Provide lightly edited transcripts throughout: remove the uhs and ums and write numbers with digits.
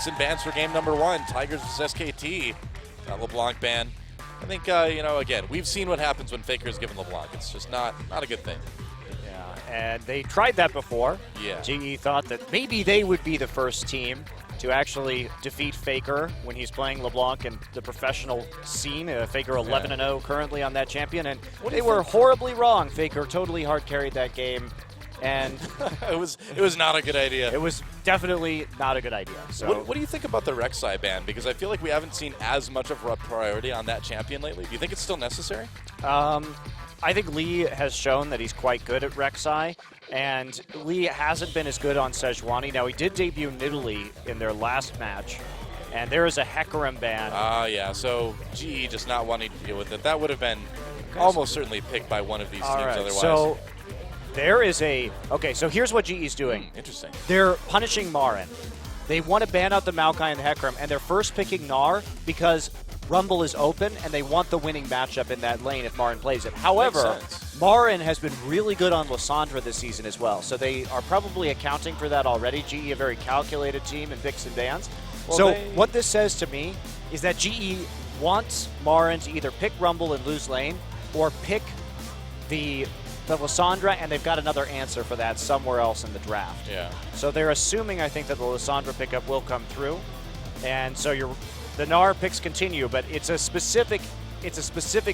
picks and bans for game number 1. Tigers vs SKT. LeBlanc ban. I think, again, we've seen what happens when Faker is given LeBlanc. It's just not a good thing. Yeah, and they tried that before. Yeah. GE thought that maybe they would be the first team to actually defeat Faker when he's playing LeBlanc in the professional scene. Faker 11-0 currently on that champion, and they were horribly wrong. Faker totally hard carried that game, and it was not a good idea. It was definitely not a good idea. So what do you think about the Rek'Sai ban? Because I feel like we haven't seen as much of a priority on that champion lately. Do you think it's still necessary? I think Lee has shown that he's quite good at Rek'Sai, and Lee hasn't been as good on Sejuani. Now, he did debut Nidalee in their last match, and there is a Hecarim ban. Yeah, so GE just not wanting to deal with it. That would have been almost certainly picked by one of these teams otherwise. So there is so here's what GE's doing. Interesting. They're punishing Marin. They want to ban out the Maokai and the Hecarim, and they're first picking Gnar because Rumble is open, and they want the winning matchup in that lane if Marin plays it. However, Marin has been really good on Lissandra this season as well, so they are probably accounting for that already. GE, a very calculated team in picks and bans. Well, what this says to me is that GE wants Marin to either pick Rumble and lose lane, or pick the Lissandra, and they've got another answer for that somewhere else in the draft. Yeah. So they're assuming, I think, that the Lissandra pickup will come through, and so the Gnar picks continue, but it's a specific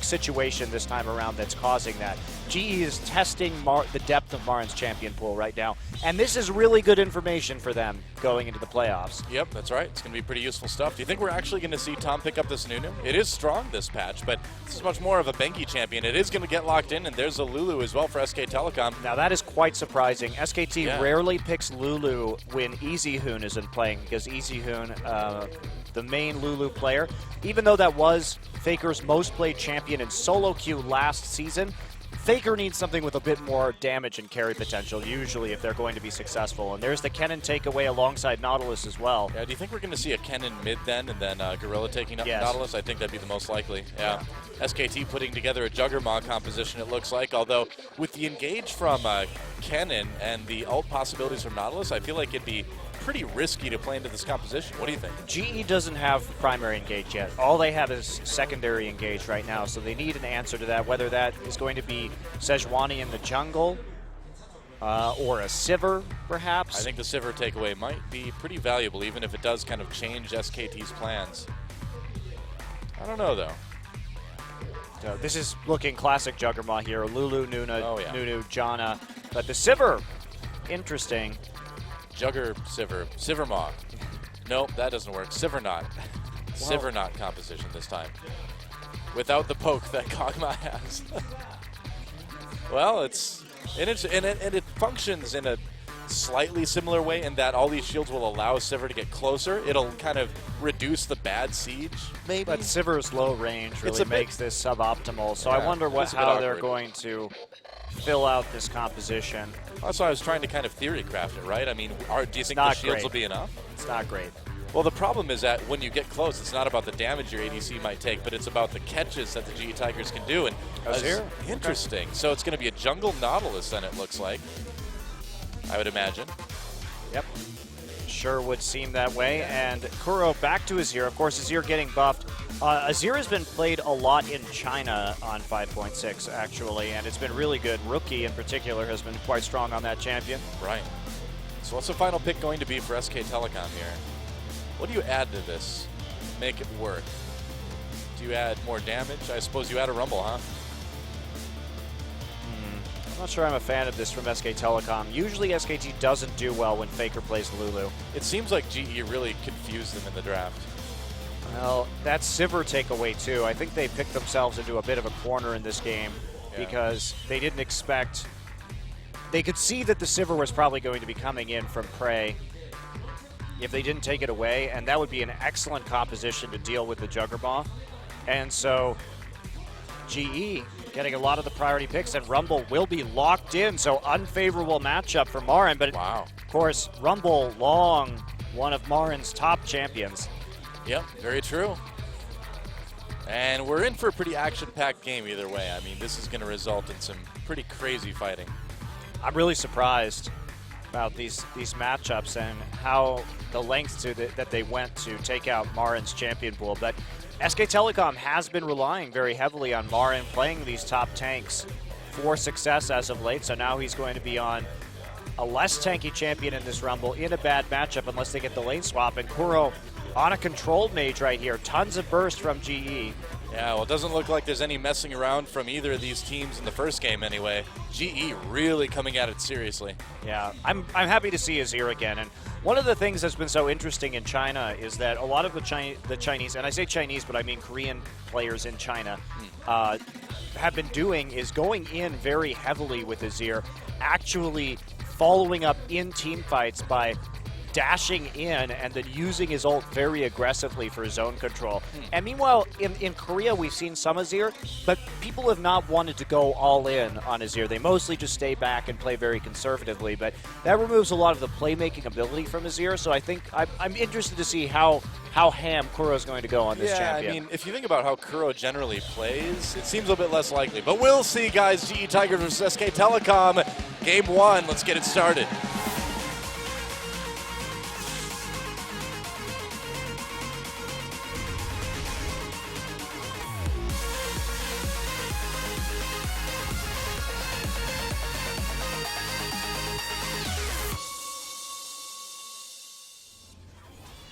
situation this time around that's causing that. GE is testing the depth of Marin's champion pool right now, and this is really good information for them going into the playoffs. Yep, that's right. It's going to be pretty useful stuff. Do you think we're actually going to see Tom pick up this Nunu? It is strong this patch, but this is much more of a Benki champion. It is going to get locked in, and there's a Lulu as well for SK Telecom. Now that is quite surprising. SKT rarely picks Lulu when EasyHoon isn't playing, because EasyHoon, the main Lulu player, even though that was Faker's most played champion in solo queue last season, Faker needs something with a bit more damage and carry potential, usually, if they're going to be successful. And there's the Kennen takeaway alongside Nautilus as well. Yeah, do you think we're going to see a Kennen mid then, and then Gorilla taking up Nautilus? I think that'd be the most likely. Yeah. SKT putting together a Juggernaut composition, it looks like. Although, with the engage from Kennen and the ult possibilities from Nautilus, I feel like it'd be pretty risky to play into this composition. What do you think? GE doesn't have primary engage yet. All they have is secondary engage right now, so they need an answer to that, whether that is going to be Sejuani in the jungle or a Sivir, perhaps. I think the Sivir takeaway might be pretty valuable, even if it does kind of change SKT's plans. I don't know, though. So this is looking classic Juggernaut here. Lulu, Nuna, Nunu, Janna. But the Sivir, interesting. Sivermaw. Nope, that doesn't work. Sivernaut. Sivernaut composition this time. Without the poke that Kog'Maw has. Well, it functions in a slightly similar way in that all these shields will allow Sivir to get closer. It'll kind of reduce the bad siege, maybe. But Sivir's low range really makes this suboptimal. So I wonder how they're going to fill out this composition. That's why I was trying to kind of theory craft it, right? I mean, do you think the shields will be enough? It's not great. Well, the problem is that when you get close, it's not about the damage your ADC might take, but it's about the catches that the GE Tigers can do. And interesting. Okay. So it's going to be a jungle Nautilus then, it looks like, I would imagine. Yep. Sure would seem that way. And Kuro back to Azir. Of course, Azir getting buffed. Azir has been played a lot in China on 5.6, actually, and it's been really good. Rookie, in particular, has been quite strong on that champion. Right. So what's the final pick going to be for SK Telecom here? What do you add to this? Make it work. Do you add more damage? I suppose you add a Rumble, huh? I'm not sure I'm a fan of this from SK Telecom. Usually SKT doesn't do well when Faker plays Lulu. It seems like GE really confused them in the draft. Well, that's Sivir takeaway too. I think they picked themselves into a bit of a corner in this game because they didn't expect... They could see that the Sivir was probably going to be coming in from Prey if they didn't take it away, and that would be an excellent composition to deal with the Juggernaut. And so GE getting a lot of the priority picks, and Rumble will be locked in, so unfavorable matchup for Marin. But of course, Rumble, one of Marin's top champions. Yep, very true. And we're in for a pretty action-packed game either way. I mean, this is going to result in some pretty crazy fighting. I'm really surprised about these matchups and how the lengths that they went to take out Marin's champion pool. But SK Telecom has been relying very heavily on Marin playing these top tanks for success as of late, so now he's going to be on a less tanky champion in this Rumble in a bad matchup unless they get the lane swap. And Kuro on a controlled mage right here. Tons of burst from GE. Yeah, well, it doesn't look like there's any messing around from either of these teams in the first game anyway. GE really coming at it seriously. Yeah, I'm happy to see Azir again. And one of the things that's been so interesting in China is that a lot of the Chinese, and I say Chinese, but I mean Korean players in China, have been doing is going in very heavily with Azir, actually following up in team fights by dashing in and then using his ult very aggressively for zone control. And meanwhile, in Korea, we've seen some Azir, but people have not wanted to go all in on Azir. They mostly just stay back and play very conservatively, but that removes a lot of the playmaking ability from Azir, so I think I'm interested to see how ham Kuro's going to go on this champion. I mean, if you think about how Kuro generally plays, it seems a bit less likely. But we'll see, guys. GE Tigers versus SK Telecom. Game 1. Let's get it started.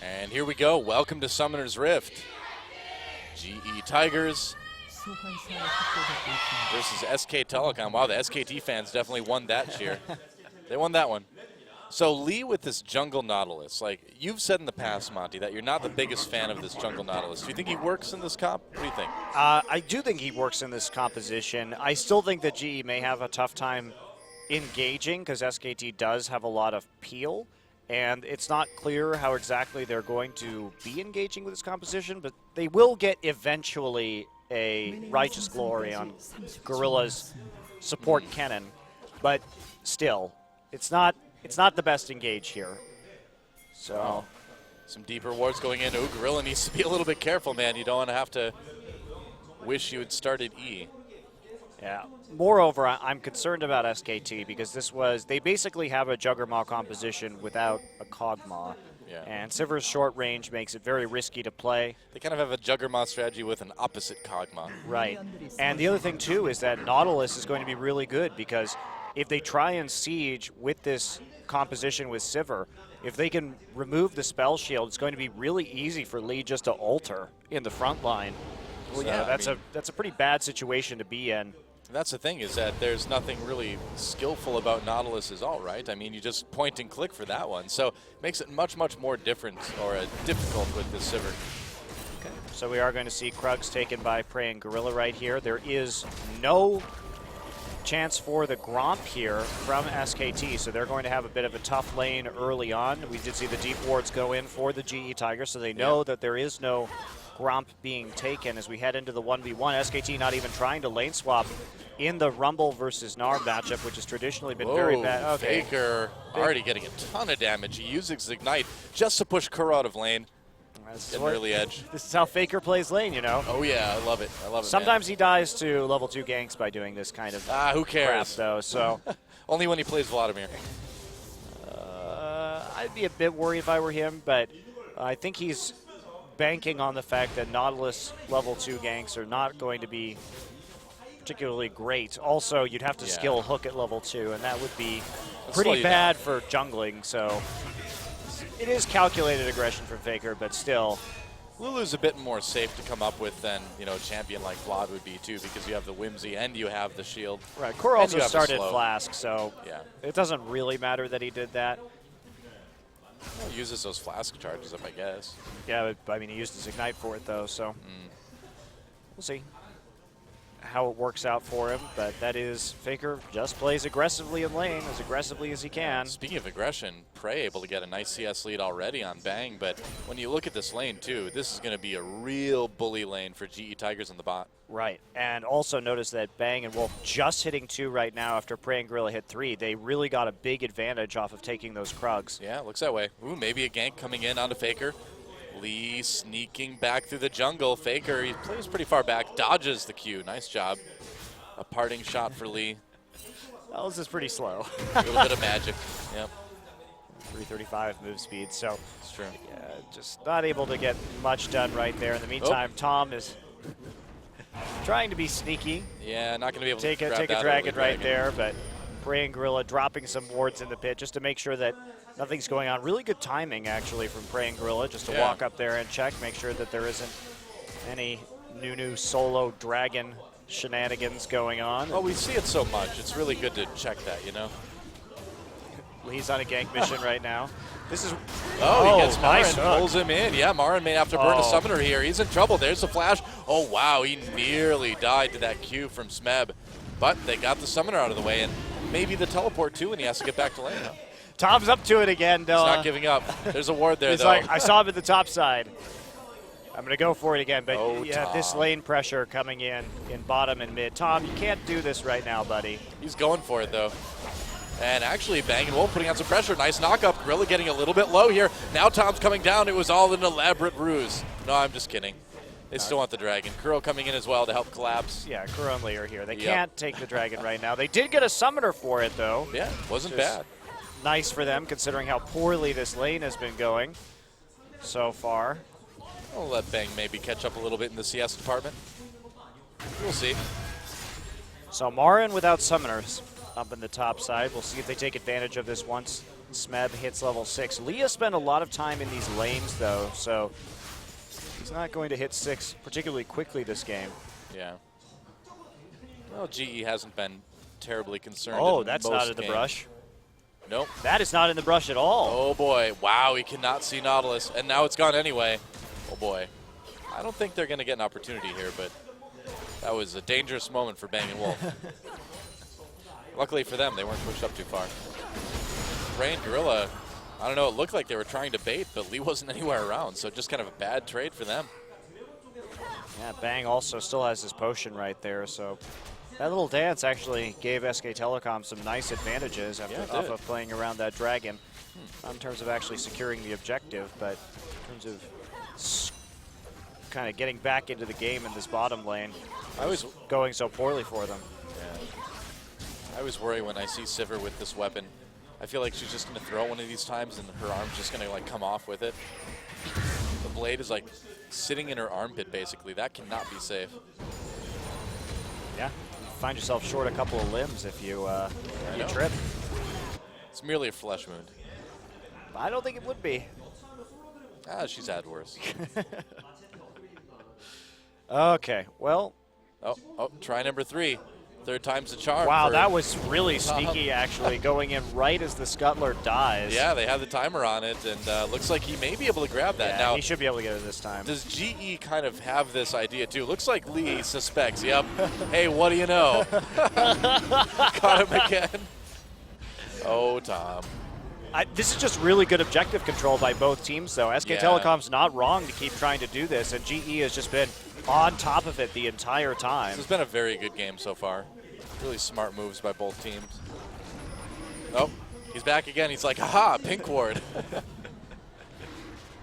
And here we go. Welcome to Summoner's Rift. GE Tigers versus SK Telecom. Wow, the SKT fans definitely won that cheer. They won that one. So Lee with this jungle Nautilus, like you've said in the past, Monty, that you're not the biggest fan of this jungle Nautilus. Do you think he works in this comp? What do you think? I do think he works in this composition. I still think that GE may have a tough time engaging because SKT does have a lot of peel. And it's not clear how exactly they're going to be engaging with this composition, but they will get eventually a Righteous Glory on Gorilla's support Kennen. But still, it's not the best engage here. So some deeper wards going in. Oh, Gorilla needs to be a little bit careful, man. You don't want to have to wish you had started E. Yeah. Moreover, I'm concerned about SKT because they basically have a Juggermaw composition without a Kog'Maw. Yeah. And Sivir's short range makes it very risky to play. They kind of have a Juggermaw strategy with an opposite Kog'Maw. Right. And the other thing, too, is that Nautilus is going to be really good because if they try and siege with this composition with Sivir, if they can remove the spell shield, it's going to be really easy for Lee just to alter in the front line. Well, so, yeah, that's a pretty bad situation to be in. That's the thing, is that there's nothing really skillful about Nautilus's ult, right? I mean, you just point and click for that one. So it makes it much, much more different or difficult with this Sivir. Okay. So we are going to see Krugs taken by Prey and Gorilla right here. There is no chance for the Gromp here from SKT, so they're going to have a bit of a tough lane early on. We did see the deep wards go in for the GE Tigers, so they know that there is no Gromp being taken as we head into the 1v1. SKT not even trying to lane swap in the Rumble versus Gnar matchup, which has traditionally been very bad. Okay. Faker already getting a ton of damage. He uses Ignite just to push Kuro out of lane. An early edge. This is how Faker plays lane, you know. Oh yeah, I love it. I love it. Sometimes he dies to level 2 ganks by doing this kind of who cares? crap, though. So only when he plays Vladimir. I'd be a bit worried if I were him, but I think he's banking on the fact that Nautilus level 2 ganks are not going to be particularly great. Also, you'd have to skill hook at level 2, and that would be pretty bad for jungling. So it is calculated aggression from Faker, but still. Lulu's a bit more safe to come up with than, you know, a champion like Vlad would be, too, because you have the Whimsy and you have the shield. Right, Kuro also started Flask, so it doesn't really matter that he did that. Well, he uses those Flask charges up, I guess. Yeah, but, I mean, he used his Ignite for it, though, so we'll see how it works out for him. But that is, Faker just plays aggressively in lane, as aggressively as he can. Speaking of aggression, Prey able to get a nice CS lead already on Bang, but when you look at this lane, too, this is going to be a real bully lane for GE Tigers on the bot. Right, and also notice that Bang and Wolf just hitting 2 right now after Prey and Gorilla hit 3. They really got a big advantage off of taking those Krugs. Yeah, looks that way. Ooh, maybe a gank coming in onto Faker. Lee sneaking back through the jungle. Faker, he plays pretty far back, dodges the Q. Nice job. A parting shot for Lee. That was just pretty slow. A little bit of magic. Yep. 335 move speed. So it's true. Just not able to get much done right there. In the meantime, Tom is trying to be sneaky. Yeah, not going to be able to take a dragon right there, but Praying Gorilla dropping some wards in the pit just to make sure that nothing's going on. Really good timing, actually, from Praying Gorilla, just to walk up there and check, make sure that there isn't any new solo dragon shenanigans going on. Well, we see it so much. It's really good to check that, you know? He's on a gank mission right now. This is... he gets Marin, pulls him in. Yeah, Marin may have to burn a summoner here. He's in trouble. There's the flash. Oh, wow, he nearly died to that Q from Smeb. But they got the summoner out of the way, and maybe the teleport too, and he has to get back to lane. Tom's up to it again, though. He's not giving up. There's a ward there, He's though. like, I saw him at the top side. I'm going to go for it again, but Tom. This lane pressure coming in bottom and mid. Tom, you can't do this right now, buddy. He's going for it, though. And actually, Bang & Wolf putting on some pressure. Nice knock-up. Gorilla getting a little bit low here. Now Tom's coming down. It was all an elaborate ruse. No, I'm just kidding. They still want the dragon. Kuro coming in as well to help collapse. Yeah, Kuro and Lee are here. They can't take the dragon right now. They did get a summoner for it, though. Yeah, wasn't bad. Nice for them, considering how poorly this lane has been going so far. I'll let Bang maybe catch up a little bit in the CS department. We'll see. So Marin without summoners up in the top side. We'll see if they take advantage of this once Smeb hits level 6. Leah spent a lot of time in these lanes, though, so he's not going to hit 6 particularly quickly this game. Yeah. Well, GE hasn't been terribly concerned. Oh, that's not in the brush. Nope. That is not in the brush at all. Oh, boy. Wow, he cannot see Nautilus, and now it's gone anyway. Oh, boy. I don't think they're going to get an opportunity here, but that was a dangerous moment for Bang & Wolf. Luckily for them, they weren't pushed up too far. Ray and Gorilla, I don't know, it looked like they were trying to bait, but Lee wasn't anywhere around, so just kind of a bad trade for them. Yeah, Bang also still has his potion right there, so that little dance actually gave SK Telecom some nice advantages off of playing around that dragon. Not in terms of actually securing the objective, but in terms of kind of getting back into the game in this bottom lane. I was going so poorly for them. Yeah. I always worry when I see Sivir with this weapon. I feel like she's just going to throw one of these times and her arm's just going to like come off with it. The blade is like sitting in her armpit basically. That cannot be safe. Yeah, you find yourself short a couple of limbs if you trip. It's merely a flesh wound. I don't think it would be. Ah, she's had worse. Okay, well. Oh, try number 3. Third time's the charm. Wow, that was really sneaky, actually, going in right as the Scuttler dies. Yeah, they have the timer on it, and looks like he may be able to grab that. Yeah, now, he should be able to get it this time. Does GE kind of have this idea, too? Looks like Lee suspects. Yep. Hey, what do you know? Caught him again. Oh, Tom. This is just really good objective control by both teams, though. SK Telecom's not wrong to keep trying to do this, and GE has just been on top of it the entire time. This has been a very good game so far. Really smart moves by both teams. Oh, he's back again. He's like, haha, pink ward.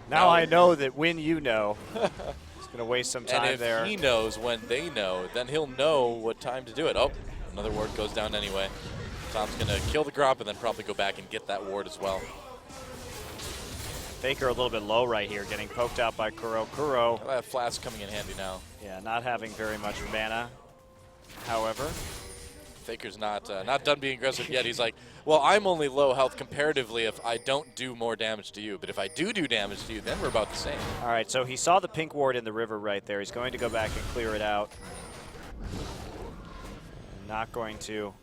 Now I know that when you know, he's going to waste some time there. And if he knows when they know, then he'll know what time to do it. Oh, another ward goes down anyway. Tom's going to kill the Gromp and then probably go back and get that ward as well. Faker a little bit low right here, getting poked out by Kuro. Kuro. That Flask coming in handy now. Yeah, not having very much mana, however. Faker's not done being aggressive yet. He's like, well, I'm only low health comparatively if I don't do more damage to you. But if I do damage to you, then we're about the same. All right, so he saw the pink ward in the river right there. He's going to go back and clear it out. Not going to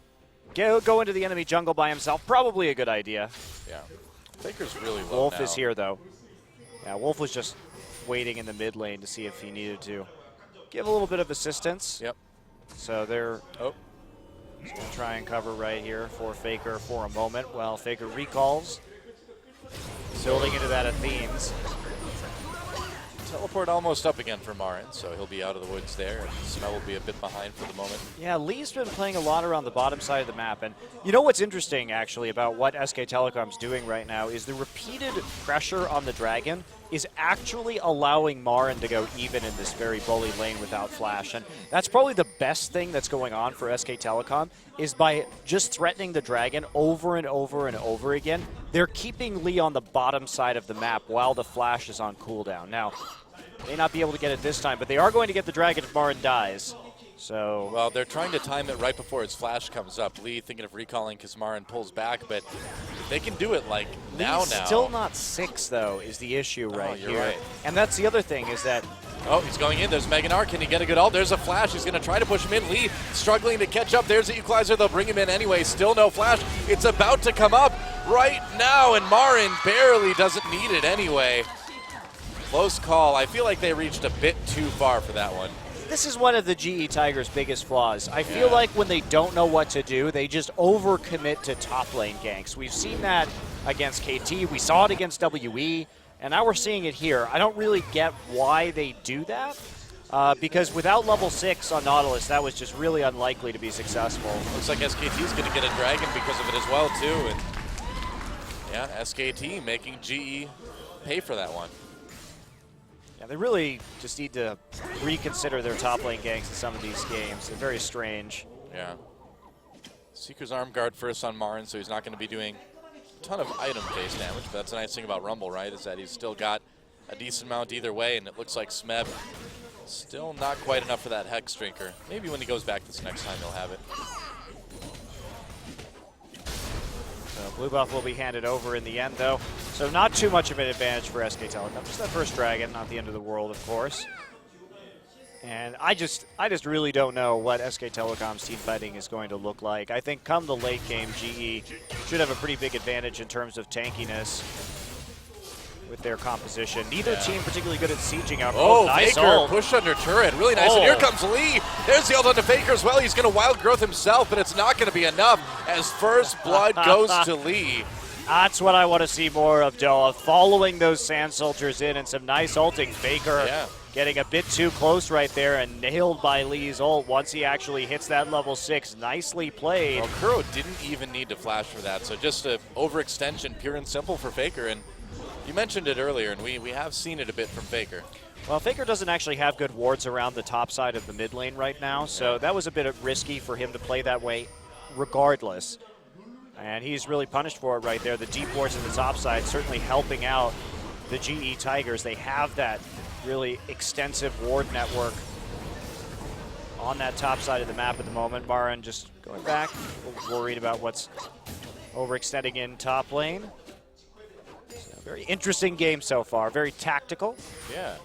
go into the enemy jungle by himself. Probably a good idea. Yeah. Faker's really low Wolf now. is here, though. Yeah, Wolf was just waiting in the mid lane to see if he needed to give a little bit of assistance. Yep. So they're going to try and cover right here for Faker for a moment while Faker recalls. Building into that Athene's. Teleport almost up again for Marin, so he'll be out of the woods there, and Smell will be a bit behind for the moment. Yeah, Lee's been playing a lot around the bottom side of the map, and you know what's interesting, actually, about what SK Telecom's doing right now is the repeated pressure on the Dragon is actually allowing Marin to go even in this very bully lane without flash. And that's probably the best thing that's going on for SK Telecom, is by just threatening the Dragon over and over and over again, they're keeping Lee on the bottom side of the map while the flash is on cooldown. Now, may not be able to get it this time, but they are going to get the Dragon if Marin dies. So, well, they're trying to time it right before his flash comes up. Lee thinking of recalling because Marin pulls back, but they can do it like now. Still not 6, though, is the issue right you're here. Right. And that's the other thing is that... Oh, he's going in. There's Meganar. Can he get a good ult? There's a flash. He's going to try to push him in. Lee struggling to catch up. There's the equalizer. They'll bring him in anyway. Still no flash. It's about to come up right now, and Marin barely doesn't need it anyway. Close call. I feel like they reached a bit too far for that one. This is one of the GE Tigers' biggest flaws. I feel like when they don't know what to do, they just overcommit to top lane ganks. We've seen that against KT. We saw it against WE, and now we're seeing it here. I don't really get why they do that, because without level 6 on Nautilus, that was just really unlikely to be successful. Looks like SKT is going to get a Dragon because of it as well, too. And yeah, SKT making GE pay for that one. Yeah, they really just need to reconsider their top lane ganks in some of these games. They're very strange. Yeah. Seeker's arm guard first on Marin, so he's not going to be doing a ton of item-based damage, but that's the nice thing about Rumble, right, is that he's still got a decent amount either way, and it looks like Smeb still not quite enough for that Hex Drinker. Maybe when he goes back this next time, he'll have it. So blue buff will be handed over in the end, though. So not too much of an advantage for SK Telecom. Just that first Dragon, not the end of the world, of course. And I just really don't know what SK Telecom's team fighting is going to look like. I think come the late game, GE should have a pretty big advantage in terms of tankiness with their composition. Neither team particularly good at sieging out. Oh, nice Faker ult. pushed under turret. Really nice. And here comes Lee. There's the ult onto Faker as well. He's going to wild growth himself, but it's not going to be enough as first blood goes to Lee. That's what I want to see more of, Doa. Following those Sand Soldiers in and some nice ulting. Faker getting a bit too close right there and nailed by Lee's ult once he actually hits that level 6. Nicely played. Well, Kuro didn't even need to flash for that, so just an overextension, pure and simple for Faker. And you mentioned it earlier, and we have seen it a bit from Faker. Well, Faker doesn't actually have good wards around the top side of the mid lane right now, so that was a bit risky for him to play that way regardless. And he's really punished for it right there. The deep wards in the top side certainly helping out the GE Tigers. They have that really extensive ward network on that top side of the map at the moment. Marin just going back, worried about what's overextending in top lane. So very interesting game so far, very tactical. Yeah.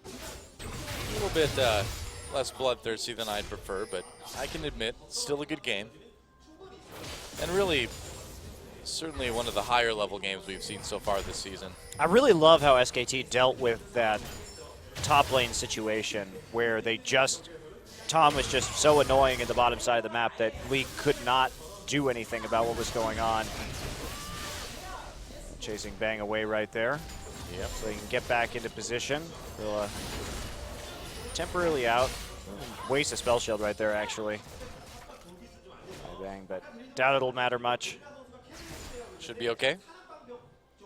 A little bit less bloodthirsty than I'd prefer, but I can admit, still a good game. And really, certainly one of the higher level games we've seen so far this season. I really love how SKT dealt with that top lane situation where Tom was just so annoying at the bottom side of the map that Lee could not do anything about what was going on. Chasing Bang away right there. Yep. So he can get back into position. He'll temporarily out. Waste a spell shield right there, actually. Bang, but doubt it'll matter much. Should be okay.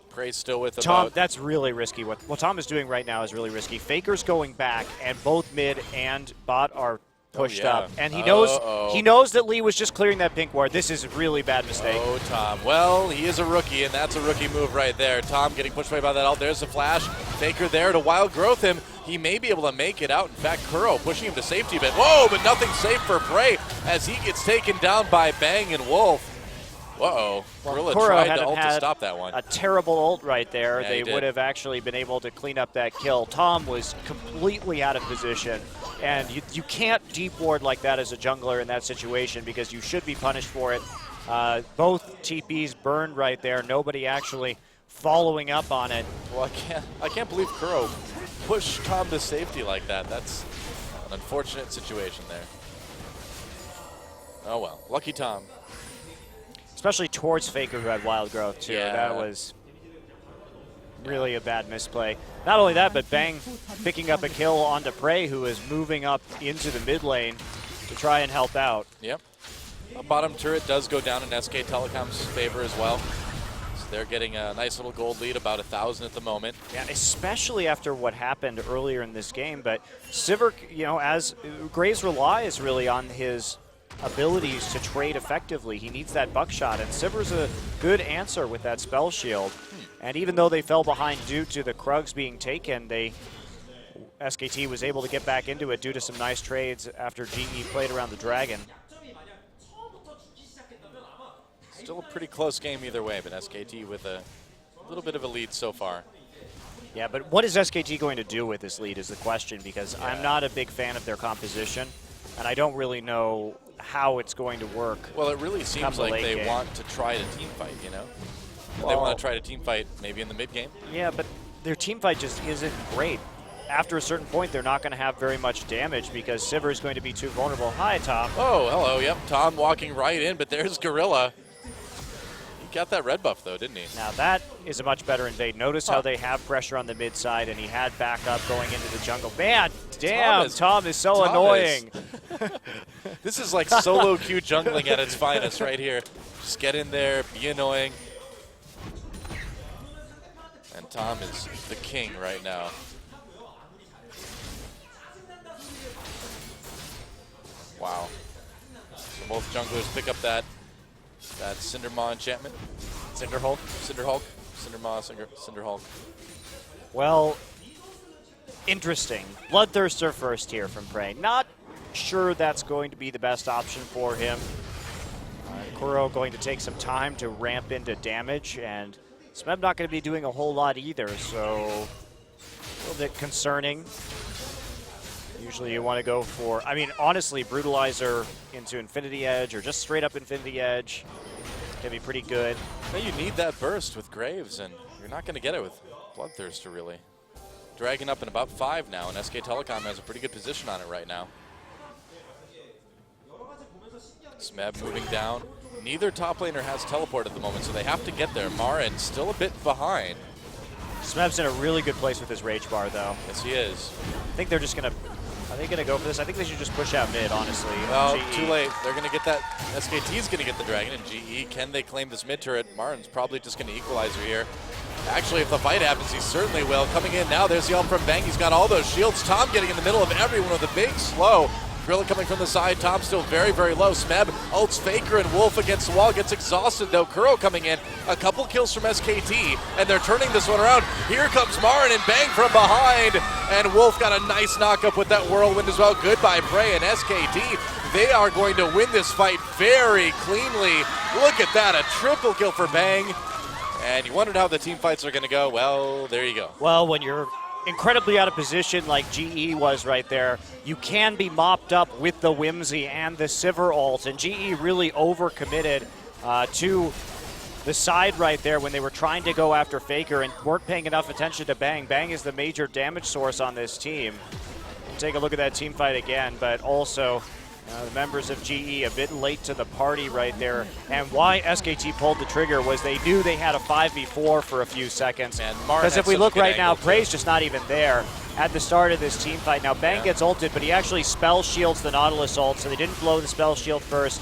Prey's still with Tom, that's really risky. What Tom is doing right now is really risky. Faker's going back, and both mid and bot are pushed up. And he knows that Lee was just clearing that pink ward. This is a really bad mistake. Oh, Tom. Well, he is a rookie, and that's a rookie move right there. Tom getting pushed away by that ult. There's the flash. Faker there to wild growth him. He may be able to make it out. In fact, Kuro pushing him to safety a bit. Whoa, but nothing safe for Prey as he gets taken down by Bang and Wolf. Uh-oh. Gorilla tried to ult to stop that one. A terrible ult right there. Yeah, they would have actually been able to clean up that kill. Tom was completely out of position. And you can't deep ward like that as a jungler in that situation because you should be punished for it. Both TPs burned right there. Nobody actually following up on it. Well, I can't believe Kuro pushed Tom to safety like that. That's an unfortunate situation there. Oh well, lucky Tom. Especially towards Faker, who had wild growth too. Yeah. That was really a bad misplay. Not only that, but Bang picking up a kill onto Prey, who is moving up into the mid lane to try and help out. Yep. The bottom turret does go down in SK Telecom's favor as well. So they're getting a nice little gold lead, about 1,000 at the moment. Yeah, especially after what happened earlier in this game. But Sivir, you know, as Graves relies really on his abilities to trade effectively. He needs that buckshot, and Sivir's a good answer with that spell shield. And even though they fell behind due to the Krugs being taken, SKT was able to get back into it due to some nice trades after GE played around the Dragon. Still a pretty close game either way, but SKT with a little bit of a lead so far. Yeah, but what is SKT going to do with this lead is the question, because I'm not a big fan of their composition, and I don't really know how it's going to work. Well, it really seems like they want to try to team fight, you know? Well, they want to try to team fight maybe in the mid game. Yeah, but their team fight just isn't great. After a certain point, they're not going to have very much damage because Sivir is going to be too vulnerable. Hi, Tom. Oh, hello. Yep, Tom walking right in, but there's Gorilla. He got that red buff, though, didn't he? Now, that is a much better invade. Notice how they have pressure on the mid side, and he had backup going into the jungle. Man, damn, Tom is so annoying. This is like solo queue jungling at its finest right here. Just get in there, be annoying. And Tom is the king right now. Wow. So both junglers pick up that Cindermaw enchantment. Cinderhulk? Cinderhulk. Cindermaw, Cinderhulk. Well, interesting. Bloodthirster first here from Prey. Not sure that's going to be the best option for him. Kuro going to take some time to ramp into damage, and Smeb not going to be doing a whole lot either, so a little bit concerning. Usually you want to go for, I mean, honestly, Brutalizer into Infinity Edge or just straight up Infinity Edge can be pretty good. Well, you need that burst with Graves, and you're not going to get it with Bloodthirster, really. Dragging up in about 5 now, and SK Telecom has a pretty good position on it right now. Smeb moving down. Neither top laner has teleport at the moment, so they have to get there. Marin still a bit behind. Smeb's in a really good place with his Rage Bar, though. Yes, he is. I think they're just going to... Are they going to go for this? I think they should just push out mid, honestly. Oh, too late. They're going to get that. SKT's going to get the Dragon, and GE, can they claim this mid turret? Marin's probably just going to equalizer here. Actually, if the fight happens, he certainly will. Coming in now, there's the ult from Bang. He's got all those shields. Tom getting in the middle of everyone with a big slow. Gorilla coming from the side. Tom still very, very low. Smeb ults Faker and Wolf against the wall. Gets exhausted, though. Kuro coming in. A couple kills from SKT, and they're turning this one around. Here comes Marin and Bang from behind. And Wolf got a nice knock-up with that whirlwind as well. Goodbye, Prey and SKT. They are going to win this fight very cleanly. Look at that, a triple kill for Bang. And you wondered how the team fights are going to go. Well, there you go. Well, when you're incredibly out of position like GE was right there, you can be mopped up with the Whimsy and the Sivir ult, and GE really overcommitted to the side right there when they were trying to go after Faker and weren't paying enough attention to Bang. Bang is the major damage source on this team. Take a look at that team fight again, but also the members of GE a bit late to the party right there. And why SKT pulled the trigger was they knew they had a 5v4 for a few seconds. Because if we look right now, Prey's just not even there at the start of this team fight. Now Bang gets ulted, but he actually spell shields the Nautilus ult, so they didn't blow the spell shield first.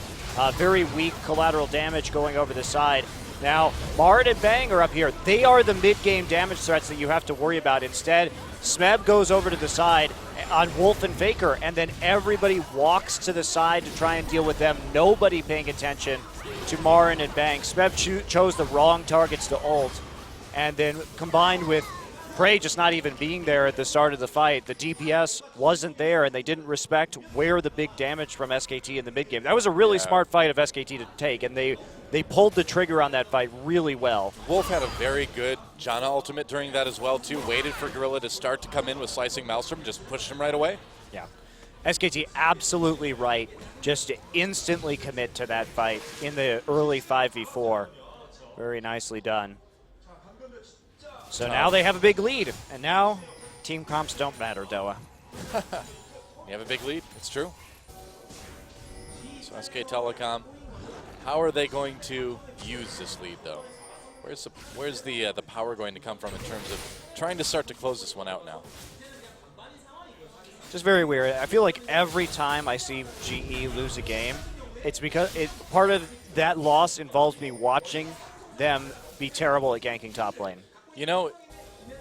Very weak collateral damage going over the side. Now, Marin and Bang are up here. They are the mid-game damage threats that you have to worry about. Instead, Smeb goes over to the side on Wolf and Faker, and then everybody walks to the side to try and deal with them. Nobody paying attention to Marin and Bang. Smeb chose the wrong targets to ult, and then combined with Prey just not even being there at the start of the fight, the DPS wasn't there, and they didn't respect where the big damage from SKT in the mid game. That was a really smart fight of SKT to take, and they pulled the trigger on that fight really well. Wolf had a very good Janna ultimate during that as well, too. Waited for Gorilla to start to come in with Slicing Maelstrom, just pushed him right away. Yeah. SKT absolutely right just to instantly commit to that fight in the early 5v4. Very nicely done. So now they have a big lead, and now team comps don't matter, Doa. You have a big lead, it's true. So SK Telecom, how are they going to use this lead, though? Where's the power going to come from in terms of trying to start to close this one out now? Just very weird. I feel like every time I see GE lose a game, it's because part of that loss involves me watching them be terrible at ganking top lane. You know,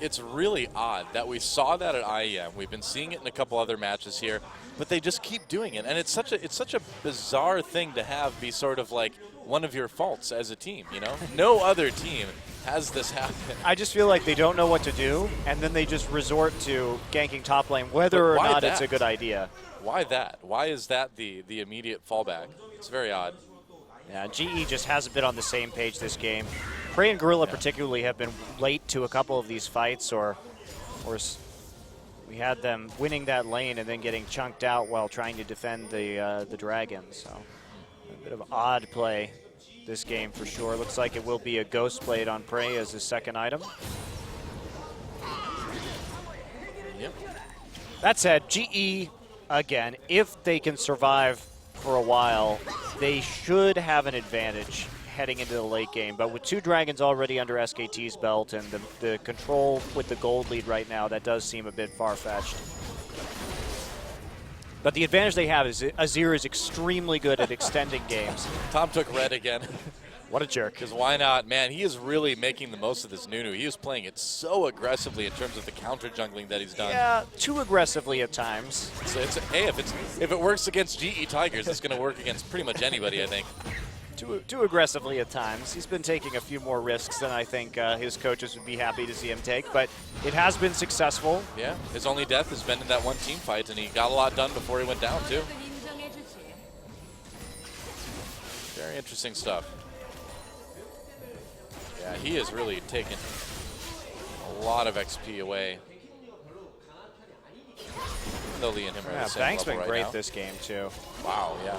it's really odd that we saw that at IEM. We've been seeing it in a couple other matches here, but they just keep doing it. And it's such a bizarre thing to have be sort of like one of your faults as a team, you know? No other team has this happen. I just feel like they don't know what to do, and then they just resort to ganking top lane, whether or not it's a good idea. Why that? Why is that the immediate fallback? It's very odd. Yeah, GE just hasn't been on the same page this game. Prey and Gorilla particularly have been late to a couple of these fights, or we had them winning that lane and then getting chunked out while trying to defend the dragon. So a bit of odd play this game for sure. Looks like it will be a Ghost Blade on Prey as his second item. Yep. That said, GE, again, if they can survive for a while, they should have an advantage heading into the late game. But with 2 dragons already under SKT's belt and the control with the gold lead right now, that does seem a bit far-fetched. But the advantage they have is Azir is extremely good at extending games. Tom took red again. What a jerk. Because why not? Man, he is really making the most of this Nunu. He was playing it so aggressively in terms of the counter jungling that he's done. Yeah, too aggressively at times. Hey, if it works against GE Tigers, it's going to work against pretty much anybody, I think. Too aggressively at times. He's been taking a few more risks than I think his coaches would be happy to see him take, but it has been successful. Yeah, his only death has been in that one team fight, and he got a lot done before he went down, too. Very interesting stuff. Yeah, he has really taken a lot of XP away. Though Lee and him are the same Bang's level been right great now. this game, too. Wow, yeah.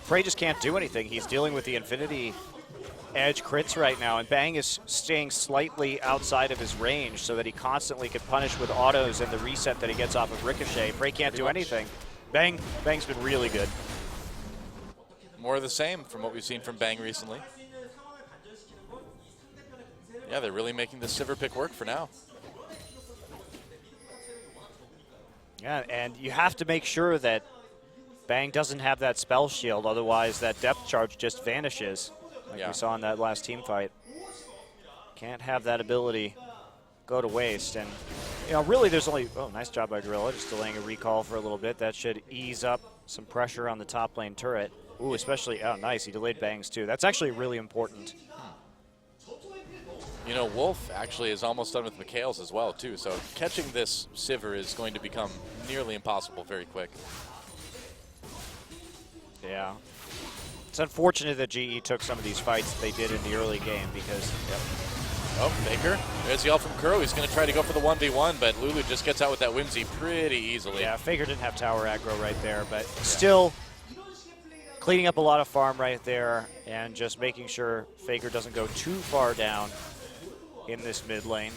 Prey just can't do anything. He's dealing with the Infinity Edge crits right now, and Bang is staying slightly outside of his range so that he constantly can punish with autos and the reset that he gets off of Ricochet. Prey can't do anything. Bang's been really good. More of the same from what we've seen from Bang recently. Yeah, they're really making the Sivir pick work for now. Yeah, and you have to make sure that Bang doesn't have that spell shield, otherwise that depth charge just vanishes, like we saw in that last team fight. Can't have that ability go to waste. And, you know, really there's only, oh, nice job by Gorilla, just delaying a recall for a little bit. That should ease up some pressure on the top lane turret. Ooh, especially, oh, nice, he delayed Bangs too. That's actually really important. You know, Wolf actually is almost done with Mikhail's as well, too. So catching this Sivir is going to become nearly impossible very quick. Yeah. It's unfortunate that GE took some of these fights that they did in the early game because... Yep. Oh, Faker. There's the ult from Kuro. He's going to try to go for the 1v1, but Lulu just gets out with that Whimsy pretty easily. Yeah, Faker didn't have tower aggro right there, but still cleaning up a lot of farm right there and just making sure Faker doesn't go too far down in this mid lane.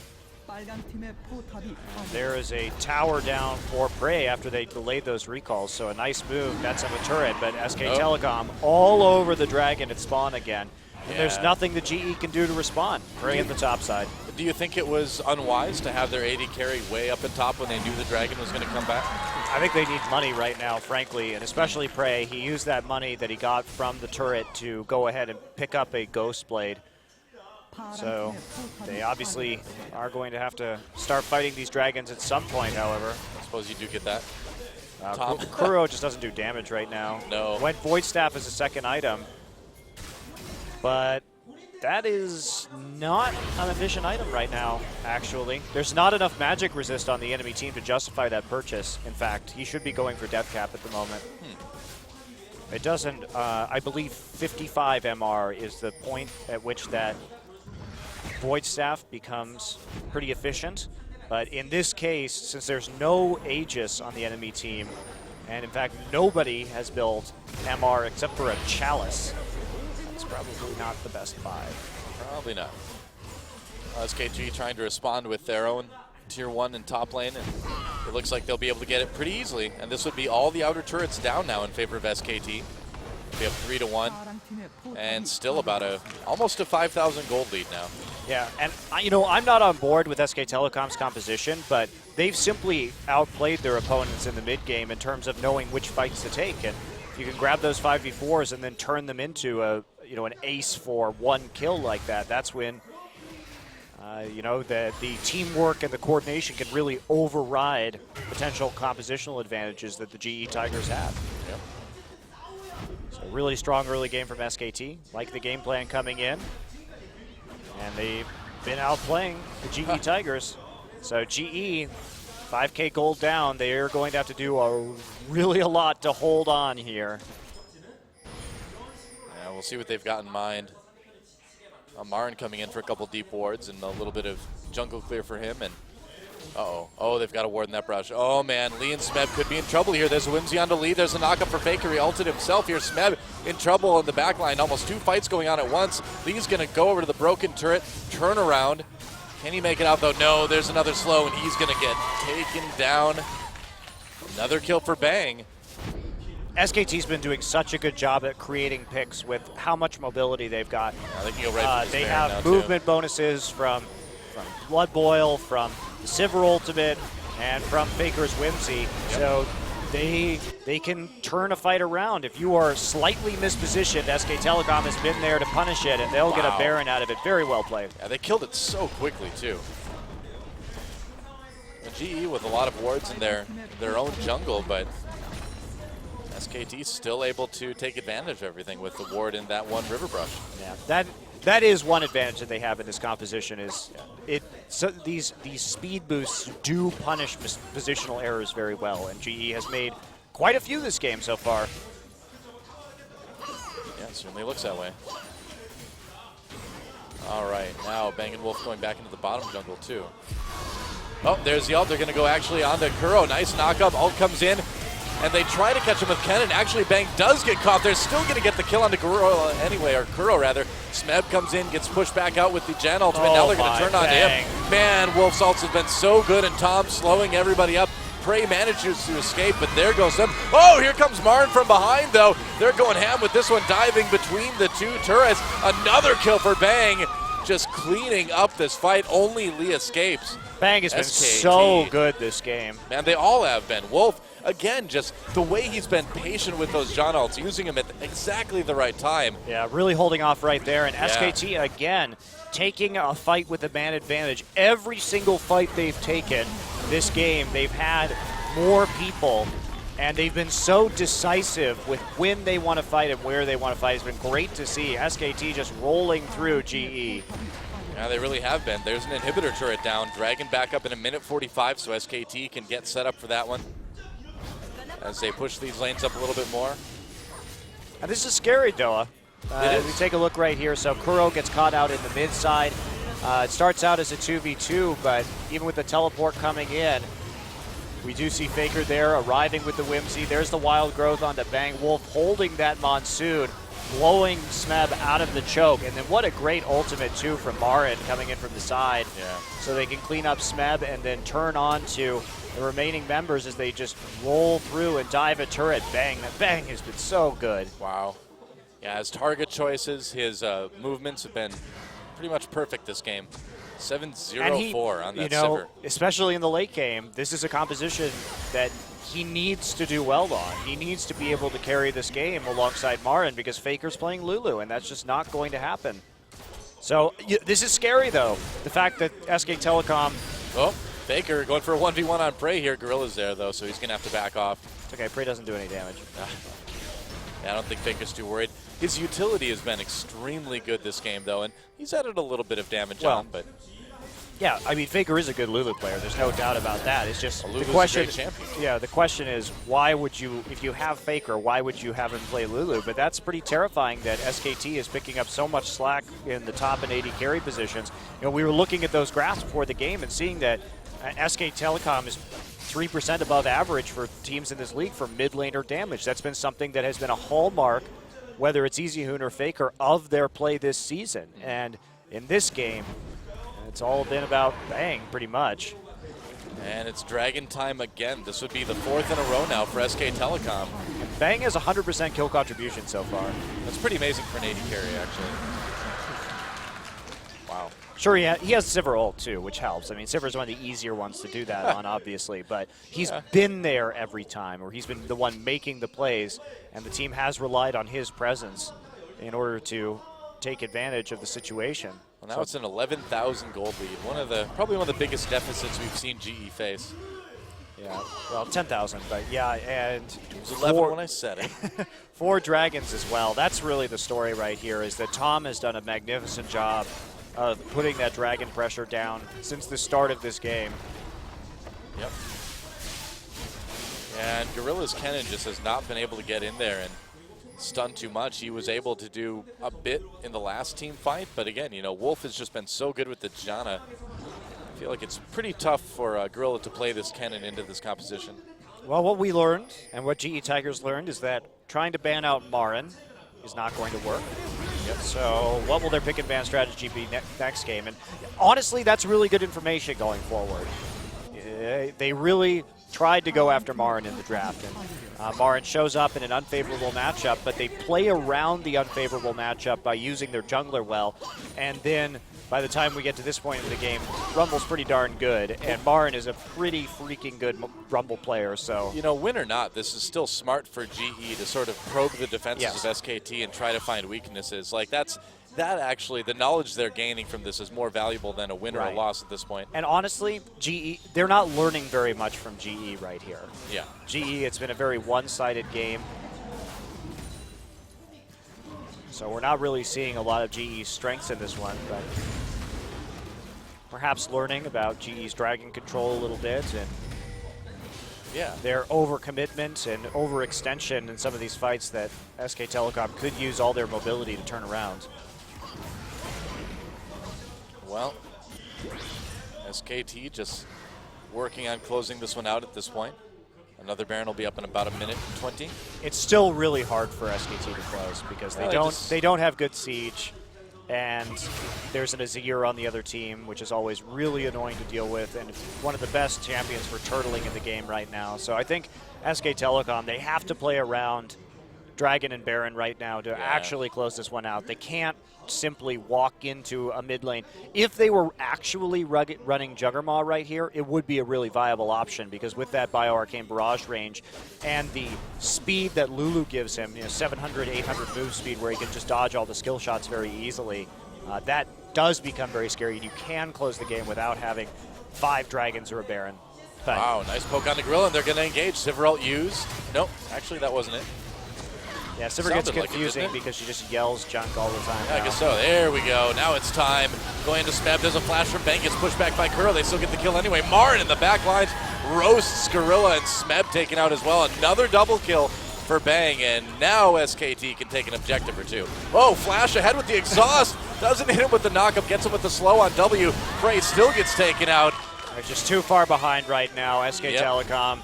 There is a tower down for Prey after they delayed those recalls, so a nice move. That's on the turret, but SK Telecom all over the dragon at spawn again. And there's nothing the GE can do to respond. Prey at the top side. Do you think it was unwise to have their AD carry way up at top when they knew the dragon was going to come back? I think they need money right now, frankly, and especially Prey. He used that money that he got from the turret to go ahead and pick up a Ghost Blade. So they obviously are going to have to start fighting these dragons at some point, however. I suppose you do get that. Kuro just doesn't do damage right now. No. Went Void Staff as a second item, but that is not an efficient item right now, actually. There's not enough magic resist on the enemy team to justify that purchase. In fact, he should be going for Death Cap at the moment. It doesn't, I believe 55 MR is the point at which that Void Staff becomes pretty efficient, but in this case, since there's no Aegis on the enemy team, and in fact nobody has built MR except for a Chalice, that's probably not the best buy. Probably not. SKT trying to respond with their own tier 1 in top lane, and it looks like they'll be able to get it pretty easily, and this would be all the outer turrets down now in favor of SKT. They have 3-1, and still about almost a 5,000 gold lead now. Yeah, and I'm not on board with SK Telecom's composition, but they've simply outplayed their opponents in the mid game in terms of knowing which fights to take. And if you can grab those 5v4s and then turn them into an ace for one kill like that, that's when the teamwork and the coordination can really override potential compositional advantages that the GE Tigers have. Yep. So really strong early game from SKT. Like the game plan coming in. And they've been outplaying the GE Tigers. So GE, 5K gold down. They are going to have to do really a lot to hold on here. Yeah, we'll see what they've got in mind. Marin coming in for a couple deep wards and a little bit of jungle clear for him. And oh, they've got a ward in that brush. Oh man, Lee and Smeb could be in trouble here. There's a Whimsy on to Lee. There's a knockup for Faker. He ulted himself here. Smeb in trouble in the back line. Almost two fights going on at once. Lee's going to go over to the broken turret, turn around. Can he make it out though? No, there's another slow and he's going to get taken down. Another kill for Bang. SKT's been doing such a good job at creating picks with how much mobility they've got. Yeah, they can go right for they have movement bonuses from Blood Boil, from the Sivir Ultimate, and from Faker's Whimsy. Yep. So they can turn a fight around. If you are slightly mispositioned, SK Telecom has been there to punish it, and they'll get a Baron out of it. Very well played. Yeah, they killed it so quickly, too. And GE with a lot of wards in their own jungle, but SKT still able to take advantage of everything with the ward in that one river brush. Yeah, that is one advantage that they have in this composition is these speed boosts do punish positional errors very well, and GE has made quite a few this game so far. Yeah, it certainly looks that way. All right, now Bang & Wolf going back into the bottom jungle too. Oh, there's the ult. They're going to go actually onto Kuro. Nice knock-up. Ult comes in. And they try to catch him with Ken, and actually Bang does get caught. They're still going to get the kill onto Kuro anyway, or Kuro rather. Smeb comes in, gets pushed back out with the Gen ultimate. Now they're going to turn on him. Man, Wolf's ults have been so good, and Tom slowing everybody up. Prey manages to escape, but there goes them. Oh, here comes Marin from behind, though. They're going ham with this one, diving between the two turrets. Another kill for Bang, just cleaning up this fight. Only Lee escapes. Bang has been so good this game. Man, they all have been. Wolf, again, just the way he's been patient with those John ults, using them at exactly the right time. Yeah, really holding off right there. And SKT, again, taking a fight with a man advantage. Every single fight they've taken this game, they've had more people, and they've been so decisive with when they want to fight and where they want to fight. It's been great to see SKT just rolling through GE. Yeah, they really have been. There's an inhibitor turret down. Dragon back up in a minute 45, so SKT can get set up for that one as they push these lanes up a little bit more. And this is scary, Doa. We take a look right here. So Kuro gets caught out in the mid side. It starts out as a 2v2, but even with the teleport coming in, we do see Faker there arriving with the Whimsy. There's the Wild Growth onto Bang. Wolf holding that Monsoon, blowing Smeb out of the choke. And then what a great ultimate, too, from Marin coming in from the side. Yeah. So they can clean up Smeb and then turn on to the remaining members as they just roll through and dive a turret. Bang. That Bang has been so good. Wow. Yeah, his target choices, his movements have been pretty much perfect this game. 7-0-4 on that Sivir. Especially in the late game, this is a composition that he needs to do well on. He needs to be able to carry this game alongside Marin because Faker's playing Lulu, and that's just not going to happen. So this is scary, though. The fact that SK Telecom... Oh, Faker going for a 1v1 on Prey here. Gorilla's there, though, so he's going to have to back off. It's okay, Prey doesn't do any damage. Yeah, I don't think Faker's too worried. His utility has been extremely good this game, though, and he's added a little bit of damage on, but... Yeah, I mean, Faker is a good Lulu player. There's no doubt about that. It's just Lulu's the question. A great champion. Yeah, the question is, why would you, if you have Faker, why would you have him play Lulu? But that's pretty terrifying that SKT is picking up so much slack in the top and 80 carry positions. You know, we were looking at those graphs before the game and seeing that SK Telecom is 3% above average for teams in this league for mid laner damage. That's been something that has been a hallmark, whether it's EasyHoon or Faker, of their play this season. And in this game, it's all been about Bang, pretty much. And it's Dragon time again. This would be the 4th in a row now for SK Telecom. Bang has 100% kill contribution so far. That's pretty amazing for an 80 carry, actually. Wow. Sure, he has Sivir ult, too, which helps. I mean, Sivir's one of the easier ones to do that on, obviously. But he's been there every time, or he's been the one making the plays, and the team has relied on his presence in order to take advantage of the situation. Well, now it's an 11,000 gold lead. Probably one of the biggest deficits we've seen GE face. Yeah, well, 10,000, but yeah, and it was 11 when I said it. 4 dragons as well. That's really the story right here, is that Tom has done a magnificent job of putting that dragon pressure down since the start of this game. Yep. And Gorilla's Kennen just has not been able to get in there and stun too much. He was able to do a bit in the last team fight, but again, you know, Wolf has just been so good with the Janna. I feel like it's pretty tough for Gorilla to play this Kennen into this composition. Well, what we learned and what GE Tigers learned is that trying to ban out Marin is not going to work. Yep. So what will their pick and ban strategy be next game? And honestly, that's really good information going forward. They really tried to go after Marin in the draft. And Marin shows up in an unfavorable matchup, but they play around the unfavorable matchup by using their jungler well. And then by the time we get to this point in the game, Rumble's pretty darn good, and Marin is a pretty freaking good Rumble player. So, you know, win or not, this is still smart for GE to sort of probe the defenses of SKT and try to find weaknesses. Like that actually, the knowledge they're gaining from this is more valuable than a win or a loss at this point. And honestly, GE, they're not learning very much from GE right here. Yeah. GE, it's been a very one-sided game. So we're not really seeing a lot of GE's strengths in this one, but perhaps learning about GE's dragon control a little bit and their overcommitment and overextension in some of these fights that SK Telecom could use all their mobility to turn around. Well, SKT just working on closing this one out at this point. Another Baron will be up in about a minute and 20. It's still really hard for SKT to close because they don't have good siege, and there's an Azir on the other team, which is always really annoying to deal with, and one of the best champions for turtling in the game right now. So I think SK Telecom, they have to play around Dragon and Baron right now to actually close this one out. They can't simply walk into a mid lane. If they were actually running Juggermaw right here, it would be a really viable option, because with that Bio-Arcane Barrage range and the speed that Lulu gives him, 700, 800 move speed where he can just dodge all the skill shots very easily, that does become very scary. You can close the game without having 5 dragons or a Baron. But wow, nice poke on the Gorilla, and they're going to engage. Sivir used. Nope, actually that wasn't it. Yeah, Sivir gets confusing because she just yells junk all the time. Yeah, I guess so. There we go. Now it's time. Going to Smeb. There's a flash from Bang. Gets pushed back by Curl. They still get the kill anyway. Marin in the back line roasts Gorilla, and Smeb taken out as well. Another double kill for Bang, and now SKT can take an objective or two. Oh, flash ahead with the exhaust. Doesn't hit him with the knockup. Gets him with the slow on W. Frey still gets taken out. They're just too far behind right now. SK Telecom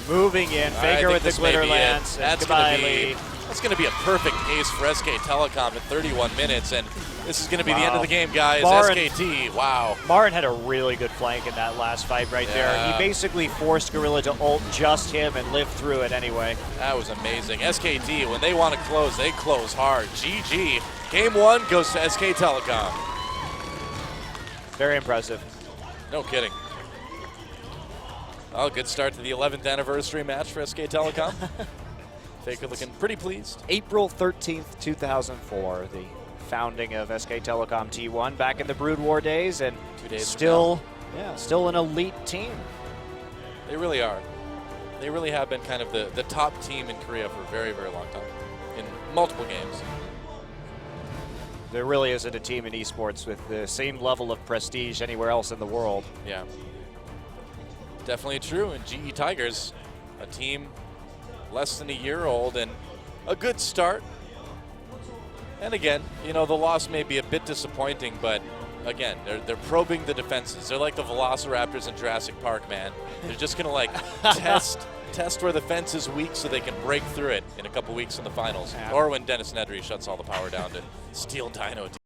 moving in. Faker with the glitter lance. That's going to be a perfect ace for SK Telecom at 31 minutes, and this is going to be the end of the game, guys. Marin, SKT, wow. Marin had a really good flank in that last fight right there. He basically forced Gorilla to ult just him and live through it anyway. That was amazing. SKT, when they want to close, they close hard. GG. Game 1 goes to SK Telecom. Very impressive. No kidding. Oh, good start to the 11th anniversary match for SK Telecom. Faker looking pretty pleased. April 13th, 2004, the founding of SK Telecom T1 back in the Brood War days, and 2 days still an elite team. They really are. They really have been kind of the top team in Korea for a very, very long time in multiple games. There really isn't a team in esports with the same level of prestige anywhere else in the world. Yeah. Definitely true. And GE Tigers, a team less than a year old and a good start. And again, the loss may be a bit disappointing, but again, they're probing the defenses. They're like the Velociraptors in Jurassic Park, man. They're just going to test where the fence is weak so they can break through it in a couple weeks in the finals. Or when Dennis Nedry shuts all the power down to steal Dino.